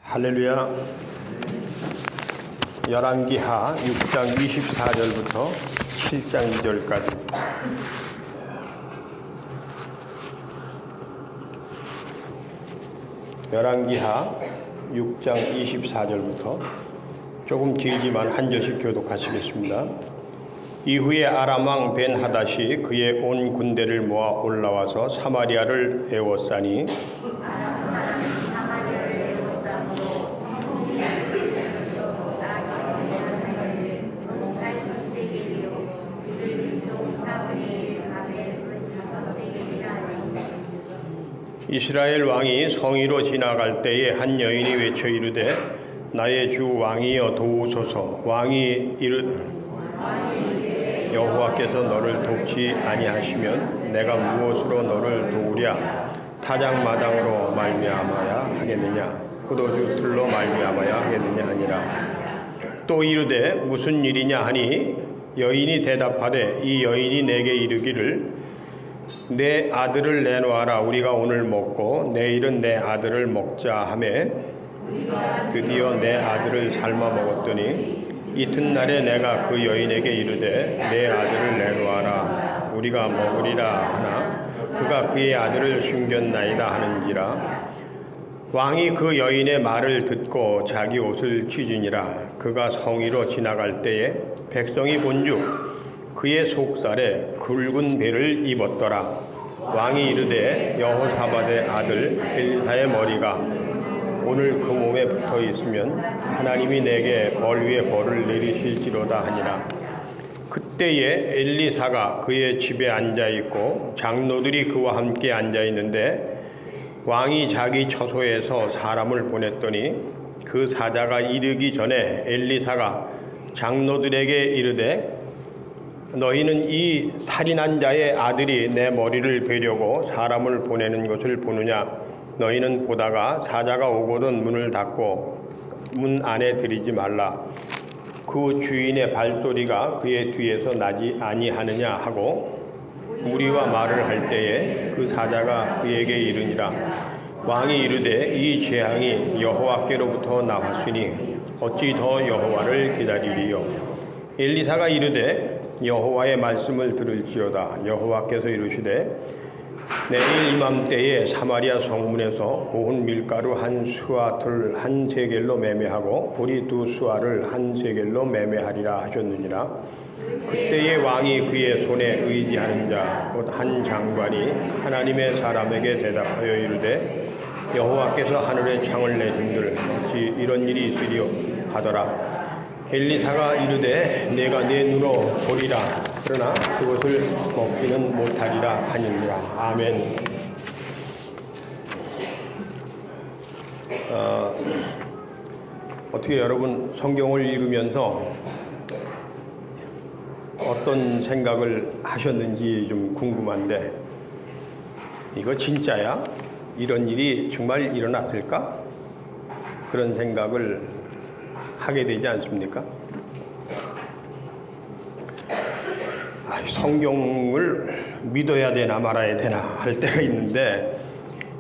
할렐루야. 열왕기하 6장 24절부터 7장 2절까지. 열왕기하 6장 24절부터 조금 길지만 한 절씩 교독하시겠습니다. 이후에 아람 왕 벤하닷이 그의 온 군대를 모아 올라와서 사마리아를 에워싸니 이스라엘 왕이 성위로 지나갈 때에 한 여인이 외쳐 이르되 나의 주 왕이여 도우소서. 왕이 여호와께서 너를 돕지 아니하시면 내가 무엇으로 너를 도우랴? 타작마당으로 말미암아야 하겠느냐? 포도주 틀로 말미암아야 하겠느냐 하니라. 또 이르되 무슨 일이냐 하니 여인이 대답하되 이 여인이 내게 이르기를 내 아들을 내놓아라. 우리가 오늘 먹고 내일은 내 아들을 먹자 하매 드디어 내 아들을 삶아 먹었더니 이튿날에 내가 그 여인에게 이르되 내 아들을 내놓아라. 우리가 먹으리라 하나 그가 그의 아들을 숨겼나이다 하는지라. 왕이 그 여인의 말을 듣고 자기 옷을 찢으니라. 그가 성위로 지나갈 때에 백성이 본즉 그의 속살에 굵은 배를 입었더라. 왕이 이르되 여호사밧의 아들 엘리사의 머리가 오늘 그 몸에 붙어 있으면 하나님이 내게 벌 위에 벌을 내리실지로다 하니라. 그때에 엘리사가 그의 집에 앉아 있고 장로들이 그와 함께 앉아 있는데 왕이 자기 처소에서 사람을 보냈더니 그 사자가 이르기 전에 엘리사가 장로들에게 이르되 너희는 이 살인한 자의 아들이 내 머리를 베려고 사람을 보내는 것을 보느냐? 너희는 보다가 사자가 오거든 문을 닫고 문 안에 들이지 말라. 그 주인의 발소리가 그의 뒤에서 나지 아니하느냐 하고 무리와 말을 할 때에 그 사자가 그에게 이르니라. 왕이 이르되 이 재앙이 여호와께로부터 나왔으니 어찌 더 여호와를 기다리리요? 엘리사가 이르되 여호와의 말씀을 들을지어다. 여호와께서 이르시되 내일 이맘때에 사마리아 성문에서 고운 밀가루 한 수아틀 한 세겔로 매매하고 보리 두 수아를 한 세겔로 매매하리라 하셨느니라. 그때에 왕이 그의 손에 의지하는 자 곧 한 장관이 하나님의 사람에게 대답하여 이르되 여호와께서 하늘에 창을 내준들 혹시 이런 일이 있으리요 하더라. 엘리사가 이르되 내가 내 눈으로 보리라. 그러나 그것을 먹지는 못하리라 하니라. 아멘. 어떻게 여러분 성경을 읽으면서 어떤 생각을 하셨는지 좀 궁금한데 이거 진짜야? 이런 일이 정말 일어났을까? 그런 생각을 하게 되지 않습니까? 성경을 믿어야 되나 말아야 되나 할 때가 있는데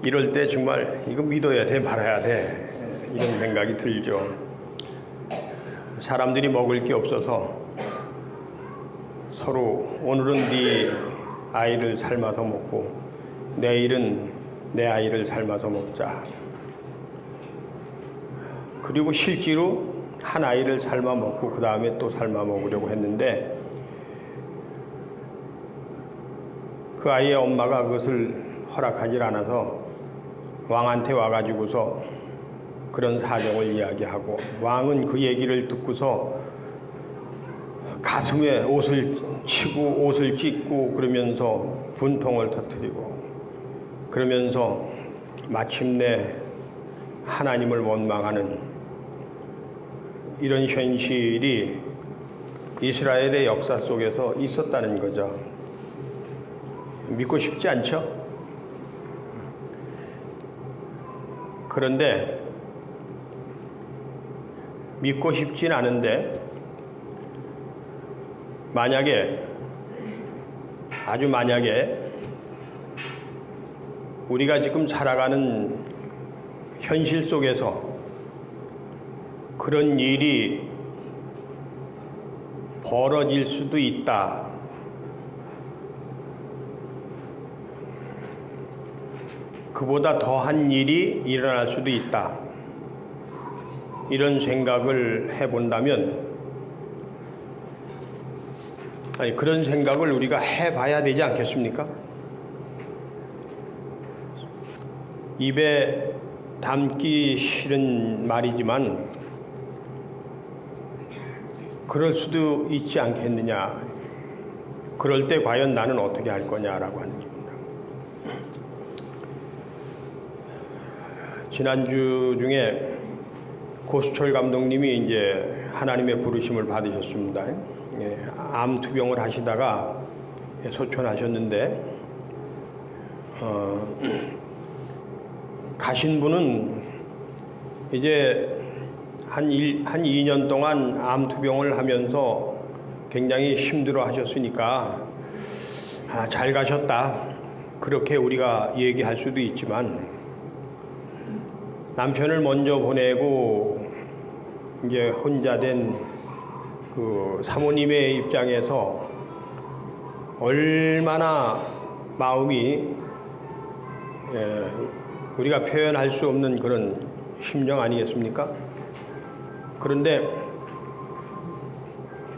이럴 때 정말 이거 믿어야 돼 말아야 돼 이런 생각이 들죠. 사람들이 먹을 게 없어서 서로 오늘은 네 아이를 삶아서 먹고 내일은 내 아이를 삶아서 먹자. 그리고 실제로 한 아이를 삶아 먹고 그 다음에 또 삶아 먹으려고 했는데 그 아이의 엄마가 그것을 허락하지 않아서 왕한테 와가지고서 그런 사정을 이야기하고 왕은 그 얘기를 듣고서 가슴에 옷을 치고 옷을 찢고 그러면서 분통을 터뜨리고 그러면서 마침내 하나님을 원망하는 이런 현실이 이스라엘의 역사 속에서 있었다는 거죠. 믿고 싶지 않죠? 그런데 믿고 싶진 않은데 아주 만약에 우리가 지금 살아가는 현실 속에서 그런 일이 벌어질 수도 있다. 그보다 더한 일이 일어날 수도 있다. 이런 생각을 해본다면, 아니, 그런 생각을 우리가 해봐야 되지 않겠습니까? 입에 담기 싫은 말이지만 그럴 수도 있지 않겠느냐. 그럴 때 과연 나는 어떻게 할 거냐라고 하는 겁니다. 지난주 중에 고수철 감독님이 이제 하나님의 부르심을 받으셨습니다. 예, 암 투병을 하시다가 소천하셨는데 가신 분은 이제 한 2년 동안 암 투병을 하면서 굉장히 힘들어 하셨으니까 잘 가셨다. 그렇게 우리가 얘기할 수도 있지만 남편을 먼저 보내고 이제 혼자 된 그 사모님의 입장에서 얼마나 마음이 우리가 표현할 수 없는 그런 심정 아니겠습니까? 그런데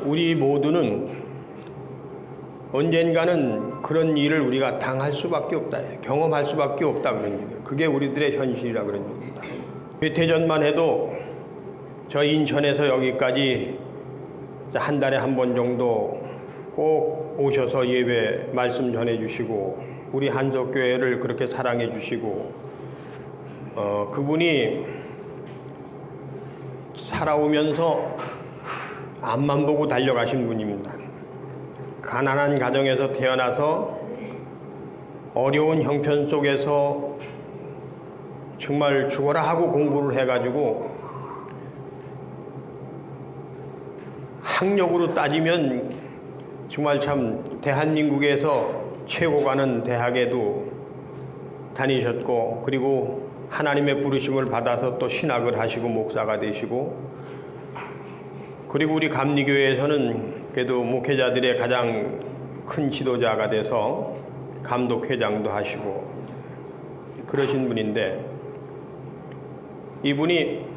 우리 모두는 언젠가는 그런 일을 우리가 당할 수밖에 없다, 경험할 수밖에 없다 그런 얘기예요. 그게 우리들의 현실이라 그런 얘기입니다. 몇 해 전만 해도 저 인천에서 여기까지 한 달에 한 번 정도 꼭 오셔서 예배 말씀 전해주시고 우리 한석교회를 그렇게 사랑해 주시고 그분이 살아오면서 앞만 보고 달려가신 분입니다. 가난한 가정에서 태어나서 어려운 형편 속에서 정말 죽어라 하고 공부를 해가지고 학력으로 따지면 정말 참 대한민국에서 최고 가는 대학에도 다니셨고 그리고 하나님의 부르심을 받아서 또 신학을 하시고 목사가 되시고 그리고 우리 감리교회에서는 그래도 목회자들의 가장 큰 지도자가 돼서 감독회장도 하시고 그러신 분인데 이분이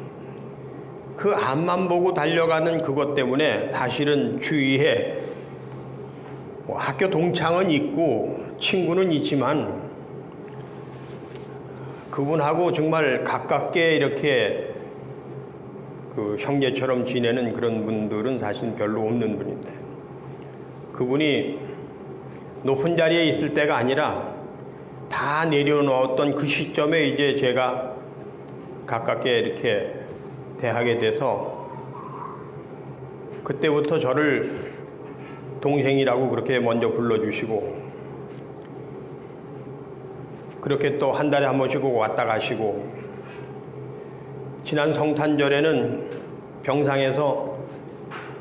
그 앞만 보고 달려가는 그것 때문에 사실은 주위에 학교 동창은 있고 친구는 있지만 그분하고 정말 가깝게 이렇게 그 형제처럼 지내는 그런 분들은 사실 별로 없는 분인데 그분이 높은 자리에 있을 때가 아니라 다 내려놓았던 그 시점에 이제 제가 가깝게 이렇게 대하게 돼서 그때부터 저를 동생이라고 그렇게 먼저 불러주시고 그렇게 또 한 달에 한 번씩 왔다 가시고 지난 성탄절에는 병상에서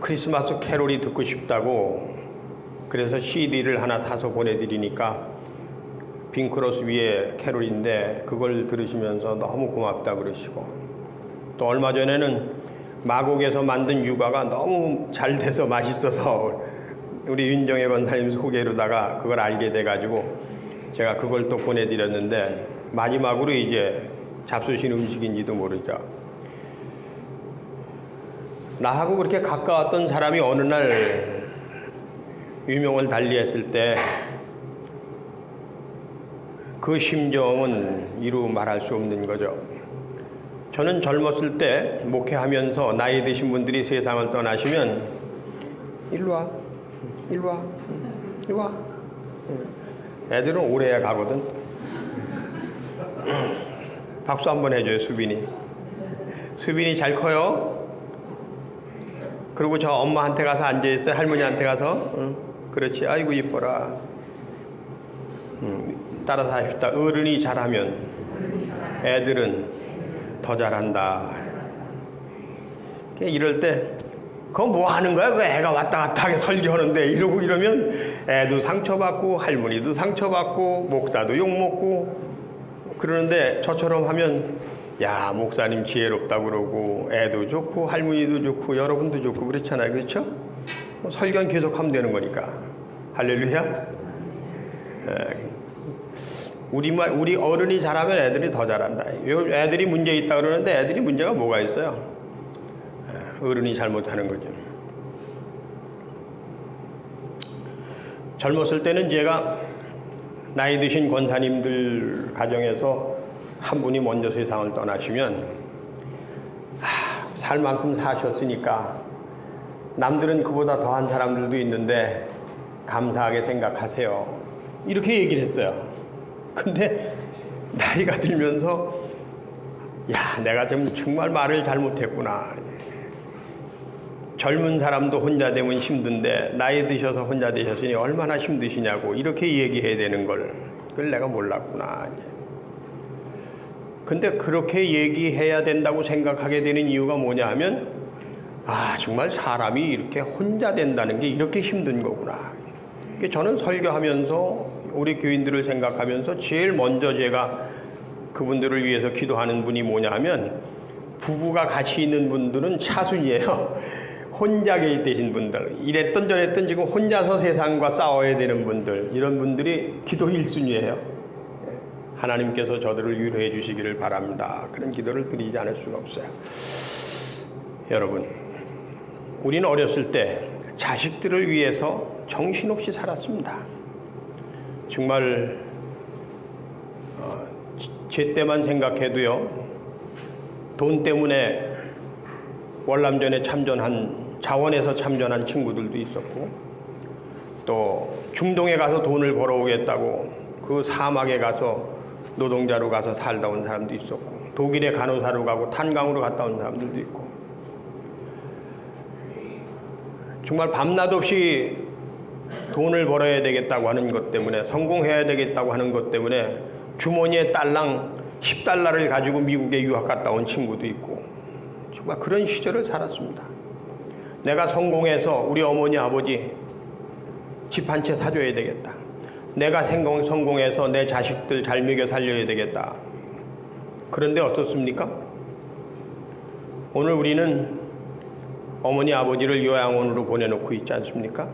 크리스마스 캐롤이 듣고 싶다고 그래서 CD를 하나 사서 보내드리니까 빈크로스 위에 캐롤인데 그걸 들으시면서 너무 고맙다 그러시고 또 얼마 전에는 마곡에서 만든 유과가 너무 잘 돼서 맛있어서 우리 윤정혜 권사님 소개로다가 그걸 알게 돼가지고 제가 그걸 또 보내드렸는데 마지막으로 이제 잡수신 음식인지도 모르죠. 나하고 그렇게 가까웠던 사람이 어느 날 유명을 달리했을 때 그 심정은 이루 말할 수 없는 거죠. 저는 젊었을 때 목회하면서 나이 드신 분들이 세상을 떠나시면 일로 와, 일로 와, 일로 와. 애들은 오래 가거든. 박수 한번 해줘요, 수빈이. 수빈이 잘 커요. 그리고 저 엄마한테 가서 앉아있어요. 할머니한테 가서. 그렇지. 아이고 이뻐라. 따라서 하십시다. 어른이 잘하면 애들은 더 잘한다. 이럴 때 그거 뭐 하는 거야? 그 애가 왔다 갔다 하게 설교하는데 이러고 이러면 애도 상처받고 할머니도 상처받고 목사도 욕먹고 그러는데 저처럼 하면 야, 목사님 지혜롭다고 그러고 애도 좋고 할머니도 좋고 여러분도 좋고 그렇잖아요. 그렇죠? 설교는 계속 하면 되는 거니까. 할렐루야. 우리 어른이 잘하면 애들이 더 잘한다. 애들이 문제 있다 그러는데 애들이 문제가 뭐가 있어요? 어른이 잘못하는 거죠. 젊었을 때는 제가 나이 드신 권사님들 가정에서 한 분이 먼저 세상을 떠나시면 살 만큼 사셨으니까 남들은 그보다 더한 사람들도 있는데 감사하게 생각하세요. 이렇게 얘기를 했어요. 근데 나이가 들면서 야, 내가 좀 정말 말을 잘못했구나. 젊은 사람도 혼자 되면 힘든데 나이 드셔서 혼자 되셨으니 얼마나 힘드시냐고 이렇게 얘기해야 되는 걸 그걸 내가 몰랐구나. 근데 그렇게 얘기해야 된다고 생각하게 되는 이유가 뭐냐 하면 정말 사람이 이렇게 혼자 된다는 게 이렇게 힘든 거구나. 저는 설교하면서 우리 교인들을 생각하면서 제일 먼저 제가 그분들을 위해서 기도하는 분이 뭐냐 하면 부부가 같이 있는 분들은 차순이에요. 혼자 계신 분들, 이랬던 저랬던 지금 혼자서 세상과 싸워야 되는 분들, 이런 분들이 기도 1순위예요. 하나님께서 저들을 위로해 주시기를 바랍니다. 그런 기도를 드리지 않을 수가 없어요. 여러분, 우리는 어렸을 때 자식들을 위해서 정신없이 살았습니다. 정말 제 때만 생각해도요, 돈 때문에 월남전에 자원에서 참전한 친구들도 있었고, 또 중동에 가서 돈을 벌어오겠다고 그 사막에 가서 노동자로 가서 살다 온 사람도 있었고, 독일에 간호사로 가고 탄광으로 갔다 온 사람들도 있고, 정말 밤낮 없이 돈을 벌어야 되겠다고 하는 것 때문에, 성공해야 되겠다고 하는 것 때문에 주머니에 딸랑 10달러를 가지고 미국에 유학 갔다 온 친구도 있고, 정말 그런 시절을 살았습니다. 내가 성공해서 우리 어머니 아버지 집 한 채 사줘야 되겠다. 내가 성공해서 내 자식들 잘 먹여 살려야 되겠다. 그런데 어떻습니까? 오늘 우리는 어머니 아버지를 요양원으로 보내놓고 있지 않습니까?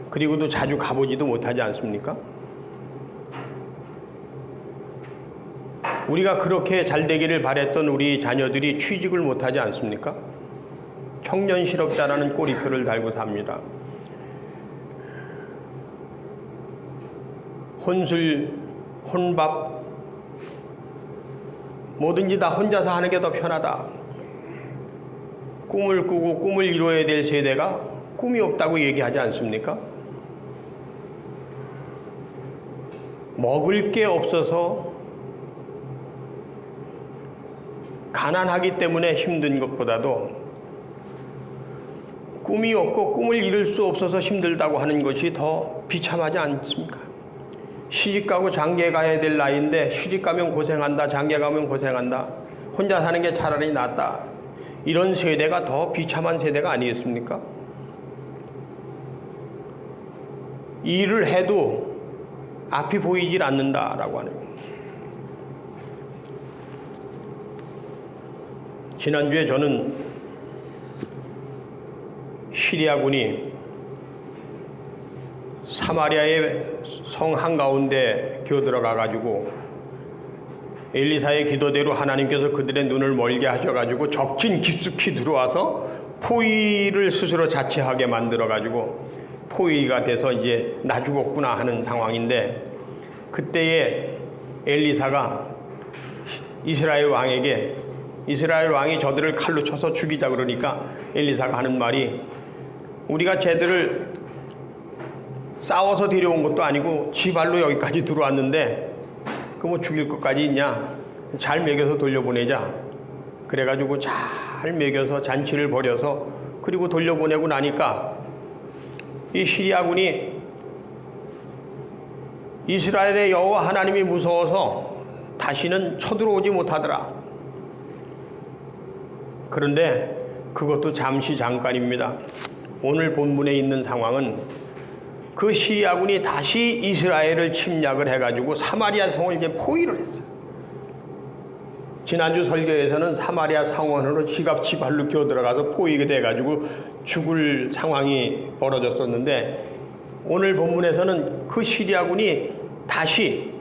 그리고도 자주 가보지도 못하지 않습니까? 우리가 그렇게 잘 되기를 바랬던 우리 자녀들이 취직을 못하지 않습니까? 청년 실업자라는 꼬리표를 달고 삽니다. 혼술, 혼밥, 뭐든지 다 혼자서 하는 게 더 편하다. 꿈을 꾸고 꿈을 이루어야 될 세대가 꿈이 없다고 얘기하지 않습니까? 먹을 게 없어서 가난하기 때문에 힘든 것보다도 꿈이 없고 꿈을 이룰 수 없어서 힘들다고 하는 것이 더 비참하지 않습니까? 시집가고 장계 가야 될 나이인데 시집가면 고생한다, 장계 가면 고생한다, 혼자 사는 게 차라리 낫다, 이런 세대가 더 비참한 세대가 아니겠습니까? 일을 해도 앞이 보이질 않는다라고 하는 거예요. 지난주에 저는 시리아군이 사마리아의 성 한가운데 기어들어가 가지고 엘리사의 기도대로 하나님께서 그들의 눈을 멀게 하셔가지고 적진 깊숙이 들어와서 포위를 스스로 자체하게 만들어 가지고 포위가 돼서 이제 나 죽었구나 하는 상황인데, 그때에 엘리사가 이스라엘 왕에게, 이스라엘 왕이 저들을 칼로 쳐서 죽이자 그러니까 엘리사가 하는 말이, 우리가 쟤들을 싸워서 데려온 것도 아니고 지 발로 여기까지 들어왔는데 그 뭐 죽일 것까지 있냐, 잘 먹여서 돌려보내자. 그래가지고 잘 먹여서 잔치를 벌여서 그리고 돌려보내고 나니까 이 시리아군이 이스라엘의 여호와 하나님이 무서워서 다시는 쳐들어오지 못하더라. 그런데 그것도 잠시 잠깐입니다. 오늘 본문에 있는 상황은 그 시리아군이 다시 이스라엘을 침략을 해가지고 사마리아 성을 이제 포위를 했어요. 지난주 설교에서는 사마리아 상원으로 지갑치 발로 기어들어가서 포위가 돼가지고 죽을 상황이 벌어졌었는데, 오늘 본문에서는 그 시리아군이 다시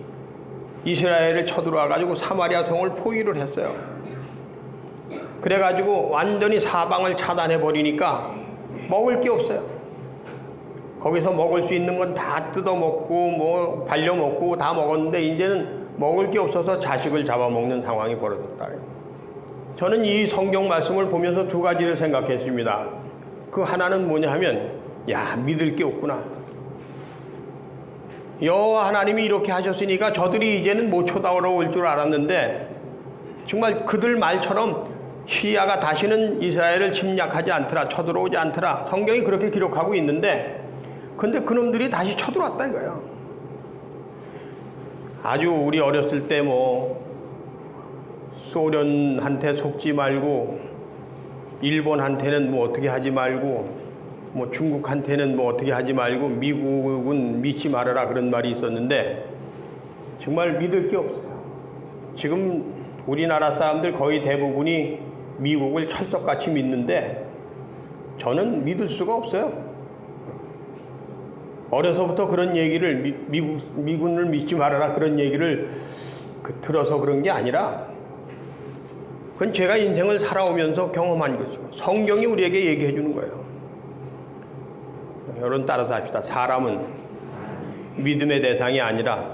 이스라엘을 쳐들어와가지고 사마리아 성을 포위를 했어요. 그래가지고 완전히 사방을 차단해버리니까 먹을 게 없어요. 거기서 먹을 수 있는 건 다 뜯어먹고 뭐 발려먹고 다 먹었는데 이제는 먹을 게 없어서 자식을 잡아먹는 상황이 벌어졌다. 저는 이 성경 말씀을 보면서 두 가지를 생각했습니다. 그 하나는 뭐냐 하면, 야, 믿을 게 없구나. 여호와 하나님이 이렇게 하셨으니까 저들이 이제는 못 쳐다올 줄 알았는데, 정말 그들 말처럼 시리아가 다시는 이스라엘을 침략하지 않더라, 쳐들어오지 않더라, 성경이 그렇게 기록하고 있는데, 근데 그놈들이 다시 쳐들어왔다 이거예요. 아주 우리 어렸을 때 뭐 소련한테 속지 말고, 일본한테는 뭐 어떻게 하지 말고, 뭐 중국한테는 뭐 어떻게 하지 말고, 미국은 믿지 말아라 그런 말이 있었는데, 정말 믿을 게 없어요. 지금 우리나라 사람들 거의 대부분이 미국을 철석같이 믿는데, 저는 믿을 수가 없어요. 어려서부터 그런 얘기를, 미군을 믿지 말아라 그런 얘기를 들어서 그런 게 아니라, 그건 제가 인생을 살아오면서 경험한 것이고 성경이 우리에게 얘기해 주는 거예요. 여러분 따라서 합시다. 사람은 믿음의 대상이 아니라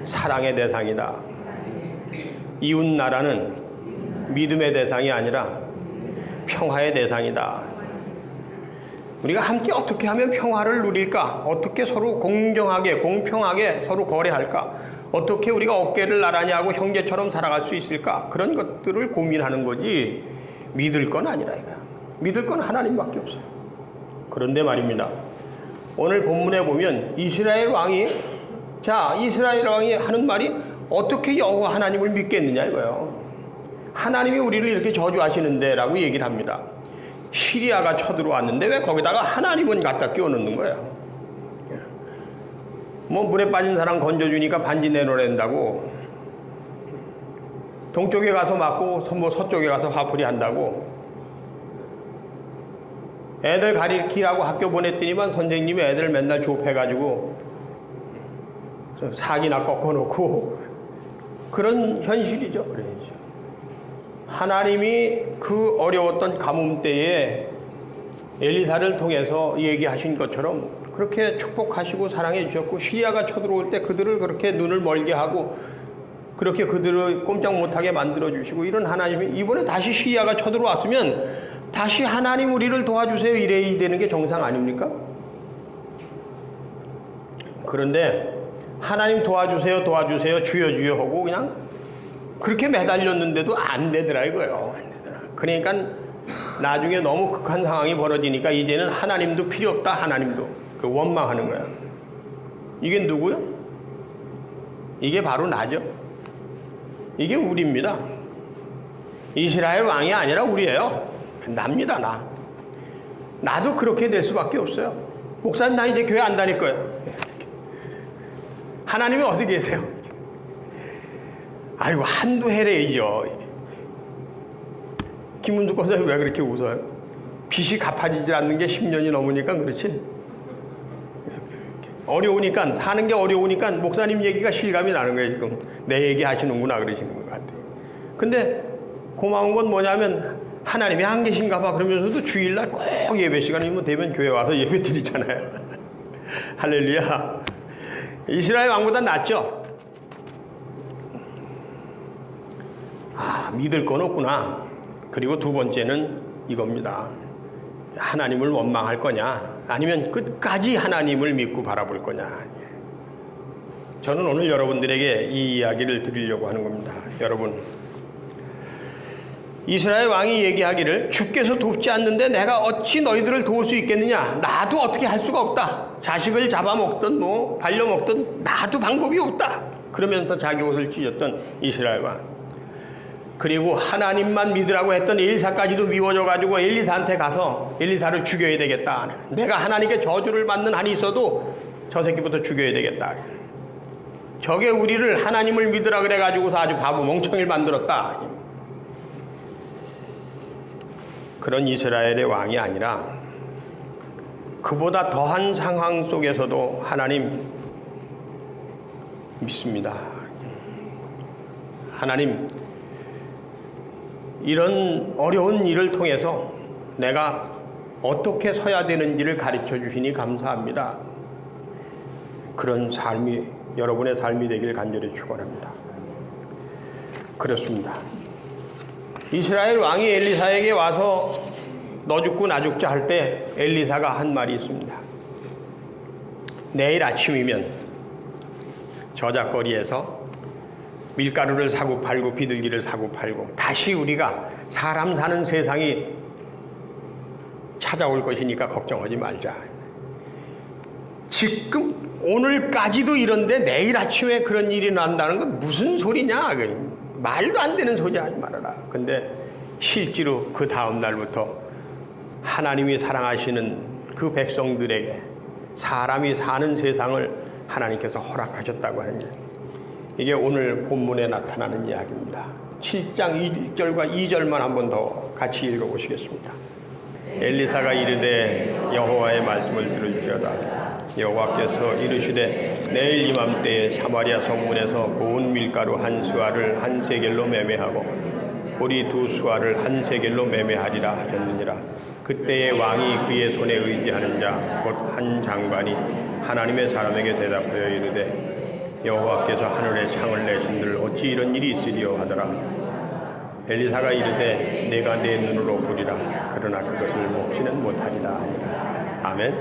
사랑의 대상이다. 이웃 나라는 믿음의 대상이 아니라 평화의 대상이다. 우리가 함께 어떻게 하면 평화를 누릴까? 어떻게 서로 공정하게, 공평하게 서로 거래할까? 어떻게 우리가 어깨를 나란히 하고 형제처럼 살아갈 수 있을까? 그런 것들을 고민하는 거지, 믿을 건 아니라 이거야. 믿을 건 하나님밖에 없어요. 그런데 말입니다, 오늘 본문에 보면 이스라엘 왕이 하는 말이 어떻게 여호와 하나님을 믿겠느냐 이거예요. 하나님이 우리를 이렇게 저주하시는데 라고 얘기를 합니다. 시리아가 쳐들어왔는데 왜 거기다가 하나님은 갖다 끼워넣는 거예요. 뭐 물에 빠진 사람 건져주니까 반지 내놓는다고, 동쪽에 가서 맞고 뭐 서쪽에 가서 화풀이 한다고, 애들 가리키라고 학교 보냈더니만 선생님이 애들 맨날 조업해가지고 사기나 꺾어놓고, 그런 현실이죠. 그러죠. 하나님이 그 어려웠던 가뭄 때에 엘리사를 통해서 얘기하신 것처럼 그렇게 축복하시고 사랑해 주셨고, 시리아가 쳐들어올 때 그들을 그렇게 눈을 멀게 하고 그렇게 그들을 꼼짝 못하게 만들어 주시고, 이런 하나님이 이번에 다시 시리아가 쳐들어왔으면 다시 하나님 우리를 도와주세요 이래야 되는 게 정상 아닙니까? 그런데 하나님 도와주세요 주여 하고 그냥 그렇게 매달렸는데도 안 되더라 이거예요. 안 되더라. 그러니까 나중에 너무 극한 상황이 벌어지니까 이제는 하나님도 필요 없다. 하나님도 그 원망하는 거야. 이게 누구요? 이게 바로 나죠. 이게 우리입니다. 이스라엘 왕이 아니라 우리예요. 납니다. 나도 그렇게 될 수밖에 없어요. 목사님, 나 이제 교회 안 다닐 거예요. 하나님이 어디 계세요? 아이고, 한두 해례이죠. 김은숙 권사님 왜 그렇게 웃어요? 빚이 갚아지질 않는 게 10년이 넘으니까 그렇지. 어려우니까, 사는 게 어려우니까 목사님 얘기가 실감이 나는 거예요. 지금 내 얘기 하시는구나 그러시는 것 같아요. 근데 고마운 건 뭐냐면 하나님이 안 계신가 봐 그러면서도 주일날 꼭 예배 시간이 되면 교회 와서 예배 드리잖아요. 할렐루야. 이스라엘 왕보다 낫죠? 믿을 건 없구나. 그리고 두 번째는 이겁니다. 하나님을 원망할 거냐, 아니면 끝까지 하나님을 믿고 바라볼 거냐. 저는 오늘 여러분들에게 이 이야기를 드리려고 하는 겁니다. 여러분, 이스라엘 왕이 얘기하기를 주께서 돕지 않는데 내가 어찌 너희들을 도울 수 있겠느냐. 나도 어떻게 할 수가 없다. 자식을 잡아먹든 뭐 발려먹든 나도 방법이 없다. 그러면서 자기 옷을 찢었던 이스라엘 왕. 그리고 하나님만 믿으라고 했던 엘리사까지도 미워져가지고 엘리사한테 가서 엘리사를 죽여야 되겠다. 내가 하나님께 저주를 받는 한이 있어도 저 새끼부터 죽여야 되겠다. 저게 우리를 하나님을 믿으라 그래가지고서 아주 바보 멍청이를 만들었다. 그런 이스라엘의 왕이 아니라 그보다 더한 상황 속에서도 하나님 믿습니다. 하나님, 이런 어려운 일을 통해서 내가 어떻게 서야 되는지를 가르쳐 주시니 감사합니다. 그런 삶이 여러분의 삶이 되길 간절히 축원합니다. 그렇습니다. 이스라엘 왕이 엘리사에게 와서 너 죽고 나 죽자 할 때 엘리사가 한 말이 있습니다. 내일 아침이면 저작거리에서 밀가루를 사고 팔고 비둘기를 사고 팔고 다시 우리가 사람 사는 세상이 찾아올 것이니까 걱정하지 말자. 지금 오늘까지도 이런데 내일 아침에 그런 일이 난다는 건 무슨 소리냐? 말도 안 되는 소리 하지 말아라. 근데 실제로 그 다음 날부터 하나님이 사랑하시는 그 백성들에게 사람이 사는 세상을 하나님께서 허락하셨다고 하는 일. 이게 오늘 본문에 나타나는 이야기입니다. 7장 1절과 2절만 한 번 더 같이 읽어보시겠습니다. 엘리사가 이르되 여호와의 말씀을 들을지어다. 여호와께서 이르시되 내일 이맘때에 사마리아 성문에서 고운 밀가루 한 수알을 한 세겔로 매매하고 보리 두 수알을 한 세겔로 매매하리라 하셨느니라. 그때의 왕이 그의 손에 의지하는 자 곧 한 장관이 하나님의 사람에게 대답하여 이르되 여호와께서 하늘에 창을 내신들 어찌 이런 일이 있으리요 하더라. 엘리사가 이르되 내가 내 눈으로 보리라. 그러나 그것을 먹지는 못하리라 하니라. 아멘.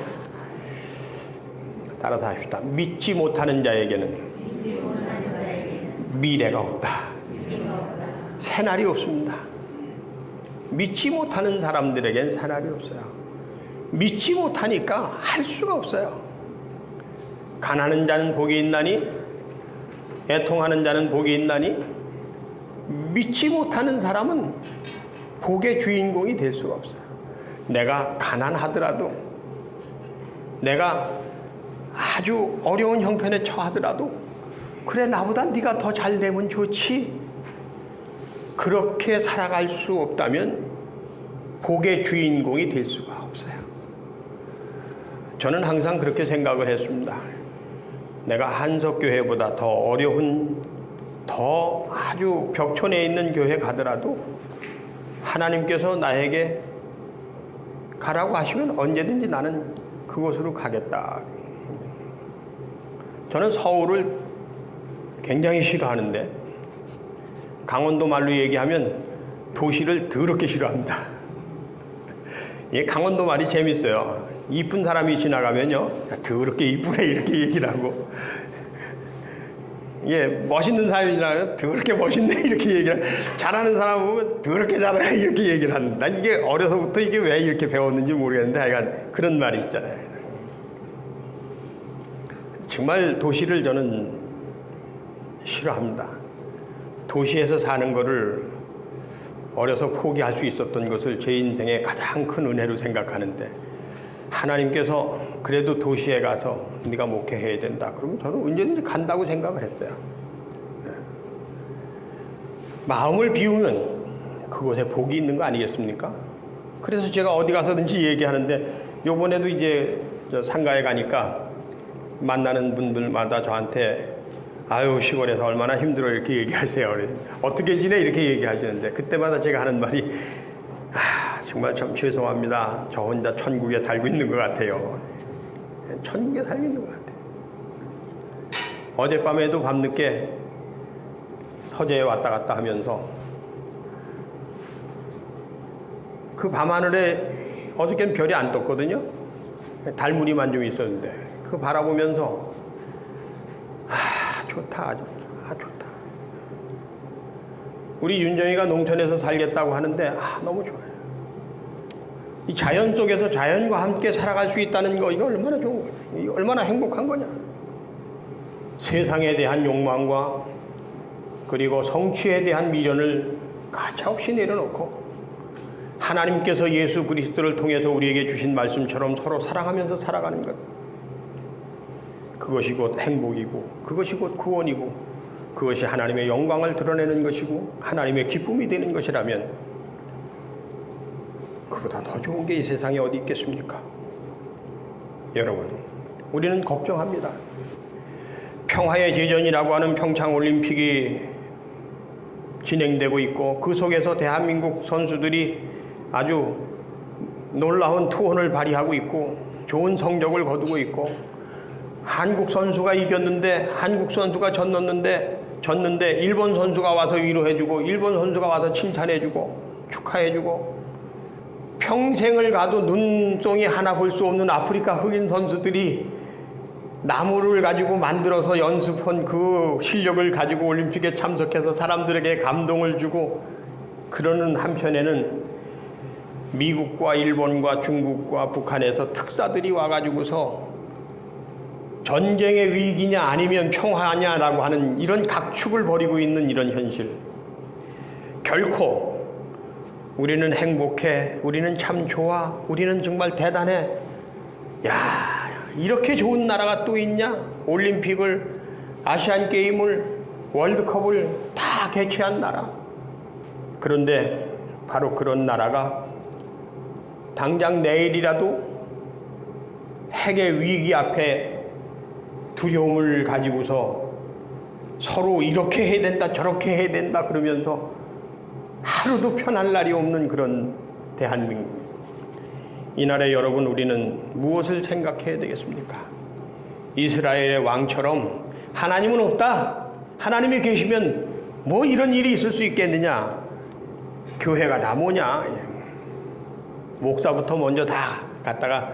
따라서 합시다. 믿지 못하는 자에게는 미래가 없다. 새날이 없습니다. 믿지 못하는 사람들에겐 새날이 없어요. 믿지 못하니까 할 수가 없어요. 가난한 자는 복이 있나니 애통하는 자는 복이 있나니 믿지 못하는 사람은 복의 주인공이 될 수가 없어요. 내가 가난하더라도 내가 아주 어려운 형편에 처하더라도 그래 나보다 네가 더 잘 되면 좋지. 그렇게 살아갈 수 없다면 복의 주인공이 될 수가 없어요. 저는 항상 그렇게 생각을 했습니다. 내가 한석교회보다 더 어려운 더 아주 벽촌에 있는 교회 가더라도 하나님께서 나에게 가라고 하시면 언제든지 나는 그곳으로 가겠다. 저는 서울을 굉장히 싫어하는데 강원도 말로 얘기하면 도시를 더럽게 싫어합니다. 이 강원도 말이 재밌어요. 이쁜 사람이 지나가면요, 더럽게 이쁘네 이렇게 얘기를 하고, 예, 멋있는 사람이 지나가면 더럽게 멋있네 이렇게 얘기를, 잘하는 사람 보면 더럽게 잘하네 이렇게 얘기를 하는데, 난 이게 어려서부터 이게 왜 이렇게 배웠는지 모르겠는데 하여간 그런 말이 있잖아요. 정말 도시를 저는 싫어합니다. 도시에서 사는 거를 어려서 포기할 수 있었던 것을 제 인생의 가장 큰 은혜로 생각하는데 하나님께서 그래도 도시에 가서 네가 목회해야 된다. 그러면 저는 언제든지 간다고 생각을 했어요. 마음을 비우면 그곳에 복이 있는 거 아니겠습니까? 그래서 제가 어디 가서든지 얘기하는데 요번에도 이제 상가에 가니까 만나는 분들마다 저한테 아유 시골에서 얼마나 힘들어 이렇게 얘기하세요. 어떻게 지내 이렇게 얘기하시는데 그때마다 제가 하는 말이 정말 참 죄송합니다. 저 혼자 천국에 살고 있는 것 같아요. 천국에 살고 있는 것 같아요. 어젯밤에도 밤늦게 서재에 왔다 갔다 하면서 그 밤하늘에 어저께는 별이 안 떴거든요. 달무늬만 좀 있었는데 그 바라보면서 좋다. 좋다. 우리 윤정이가 농촌에서 살겠다고 하는데 너무 좋아요. 이 자연 속에서 자연과 함께 살아갈 수 있다는 거 이거 얼마나 좋은 거냐. 이거 얼마나 행복한 거냐. 세상에 대한 욕망과 그리고 성취에 대한 미련을 가차없이 내려놓고 하나님께서 예수 그리스도를 통해서 우리에게 주신 말씀처럼 서로 사랑하면서 살아가는 것. 그것이 곧 행복이고 그것이 곧 구원이고 그것이 하나님의 영광을 드러내는 것이고 하나님의 기쁨이 되는 것이라면 그보다 더 좋은 게 이 세상에 어디 있겠습니까? 여러분, 우리는 걱정합니다. 평화의 제전이라고 하는 평창올림픽이 진행되고 있고 그 속에서 대한민국 선수들이 아주 놀라운 투혼을 발휘하고 있고 좋은 성적을 거두고 있고 한국 선수가 이겼는데 한국 선수가 졌는데 일본 선수가 와서 위로해주고 일본 선수가 와서 칭찬해주고 축하해주고 평생을 가도 눈송이 하나 볼 수 없는 아프리카 흑인 선수들이 나무를 가지고 만들어서 연습한 그 실력을 가지고 올림픽에 참석해서 사람들에게 감동을 주고 그러는 한편에는 미국과 일본과 중국과 북한에서 특사들이 와가지고서 전쟁의 위기냐 아니면 평화냐라고 하는 이런 각축을 벌이고 있는 이런 현실. 결코 우리는 행복해, 우리는 참 좋아, 우리는 정말 대단해. 야, 이렇게 좋은 나라가 또 있냐? 올림픽을, 아시안게임을, 월드컵을 다 개최한 나라. 그런데 바로 그런 나라가 당장 내일이라도 핵의 위기 앞에 두려움을 가지고서 서로 이렇게 해야 된다 저렇게 해야 된다 그러면서 하루도 편할 날이 없는 그런 대한민국. 이날에 여러분, 우리는 무엇을 생각해야 되겠습니까? 이스라엘의 왕처럼 하나님은 없다, 하나님이 계시면 뭐 이런 일이 있을 수 있겠느냐, 교회가 다 뭐냐, 목사부터 먼저 다 갖다가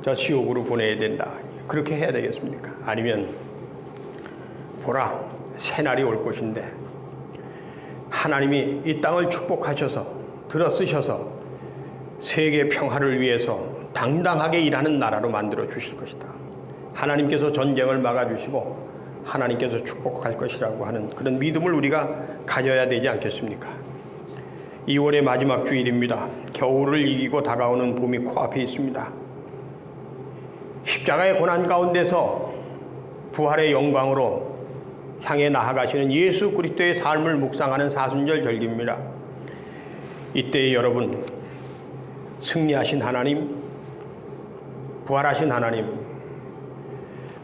저 지옥으로 보내야 된다, 그렇게 해야 되겠습니까? 아니면 보라, 새날이 올 것인데 하나님이 이 땅을 축복하셔서 들어쓰셔서 세계 평화를 위해서 당당하게 일하는 나라로 만들어 주실 것이다. 하나님께서 전쟁을 막아주시고 하나님께서 축복할 것이라고 하는 그런 믿음을 우리가 가져야 되지 않겠습니까? 2월의 마지막 주일입니다. 겨울을 이기고 다가오는 봄이 코앞에 있습니다. 십자가의 고난 가운데서 부활의 영광으로 향해 나아가시는 예수 그리스도의 삶을 묵상하는 사순절 절기입니다. 이때 여러분, 승리하신 하나님, 부활하신 하나님,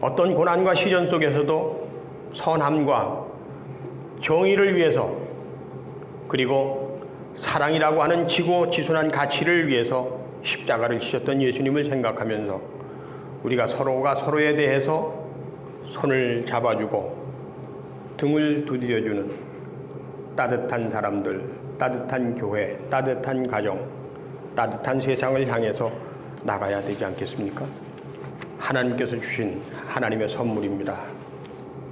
어떤 고난과 시련 속에서도 선함과 정의를 위해서 그리고 사랑이라고 하는 지고지순한 가치를 위해서 십자가를 지셨던 예수님을 생각하면서 우리가 서로가 서로에 대해서 손을 잡아주고 등을 두드려주는 따뜻한 사람들, 따뜻한 교회, 따뜻한 가정, 따뜻한 세상을 향해서 나가야 되지 않겠습니까? 하나님께서 주신 하나님의 선물입니다.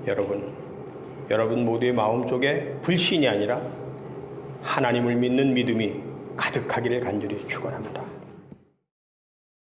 여러분 모두의 마음속에 불신이 아니라 하나님을 믿는 믿음이 가득하기를 간절히 축원합니다.